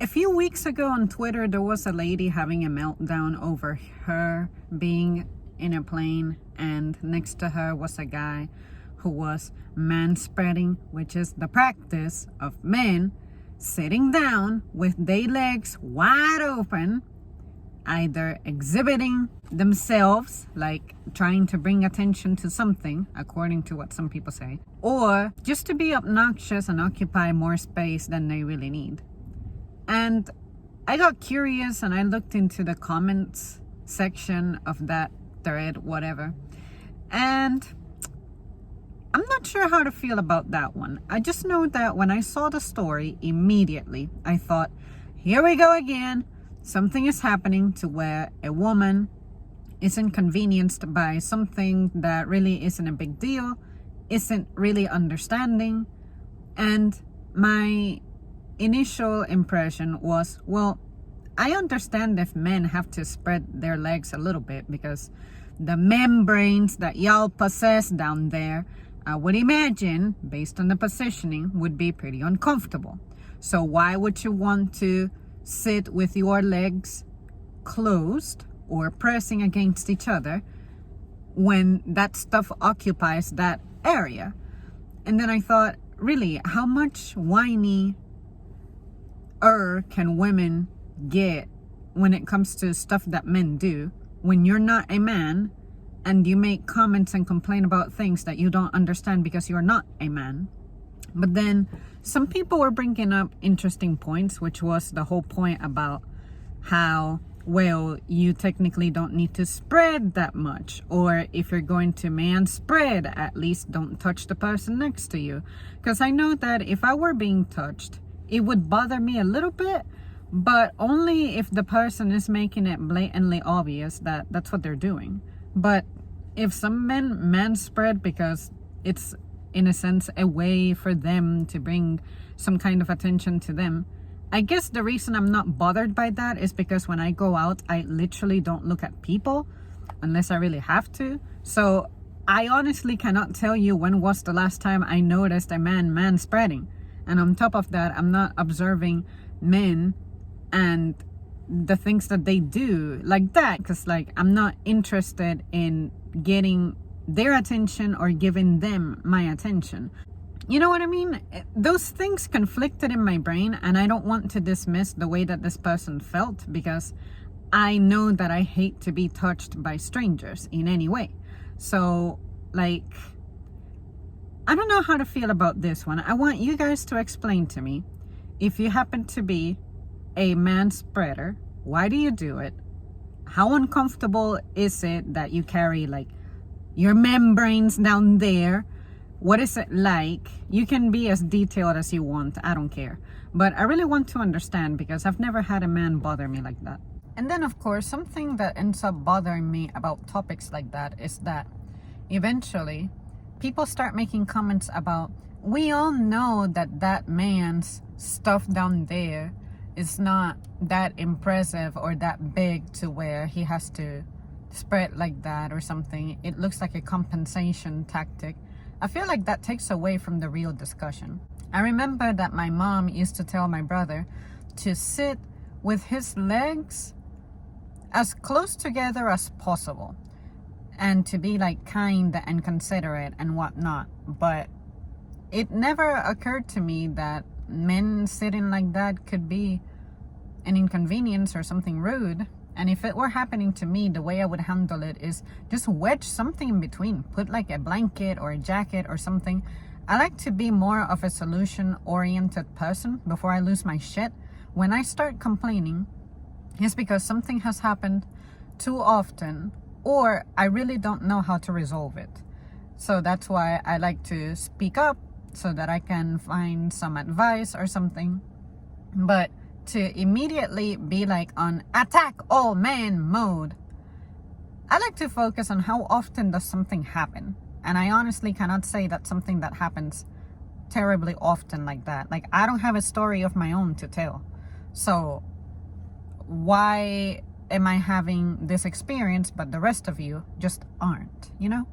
A few weeks ago on Twitter, there was a lady having a meltdown over her being in a plane, and next to her was a guy who was manspreading, which is the practice of men sitting down with their legs wide open, either exhibiting themselves, like trying to bring attention to something, according to what some people say, or just to be obnoxious and occupy more space than they really need. And I got curious and I looked into the comments section of that thread, whatever. And I'm not sure how to feel about that one. I just know that when I saw the story, immediately I thought, here we go again. Something is happening to where a woman is inconvenienced by something that really isn't a big deal, isn't really understanding. And my initial impression was, well, I understand if men have to spread their legs a little bit because the membranes that y'all possess down there, I would imagine, based on the positioning, would be pretty uncomfortable. So why would you want to sit with your legs closed or pressing against each other when that stuff occupies that area? And then I thought, really, how much whiny can women get when it comes to stuff that men do when you're not a man and you make comments and complain about things that you don't understand because you're not a man? But then some people were bringing up interesting points, which was the whole point about how, well, you technically don't need to spread that much, or if you're going to manspread, at least don't touch the person next to you. Because I know that if I were being touched, it would bother me a little bit, but only if the person is making it blatantly obvious that that's what they're doing. But if some men manspread because it's, in a sense, a way for them to bring some kind of attention to them, I guess the reason I'm not bothered by that is because when I go out, I literally don't look at people unless I really have to. So I honestly cannot tell you when was the last time I noticed a man manspreading. And on top of that, I'm not observing men and the things that they do like that, because like I'm not interested in getting their attention or giving them my attention. You know what I mean? Those things conflicted in my brain, and I don't want to dismiss the way that this person felt, because I know that I hate to be touched by strangers in any way. So like, I don't know how to feel about this one. I want you guys to explain to me, if you happen to be a manspreader, why do you do it? How uncomfortable is it that you carry like your membranes down there? What is it like? You can be as detailed as you want, I don't care. But I really want to understand, because I've never had a man bother me like that. And then of course, something that ends up bothering me about topics like that is that eventually people start making comments about, we all know that that man's stuff down there is not that impressive or that big to where he has to spread like that or something. It looks like a compensation tactic. I feel like that takes away from the real discussion. I remember that my mom used to tell my brother to sit with his legs as close together as possible, and to be like kind and considerate and whatnot. But it never occurred to me that men sitting like that could be an inconvenience or something rude. And if it were happening to me, the way I would handle it is just wedge something in between. Put like a blanket or a jacket or something. I like to be more of a solution-oriented person before I lose my shit. When I start complaining, it's because something has happened too often, or I really don't know how to resolve it. So that's why I like to speak up, so that I can find some advice or something. But to immediately be like on attack all man mode, I like to focus on how often does something happen. And I honestly cannot say that's something that happens terribly often like that. Like, I don't have a story of my own to tell. So why am I having this experience but the rest of you just aren't, you know?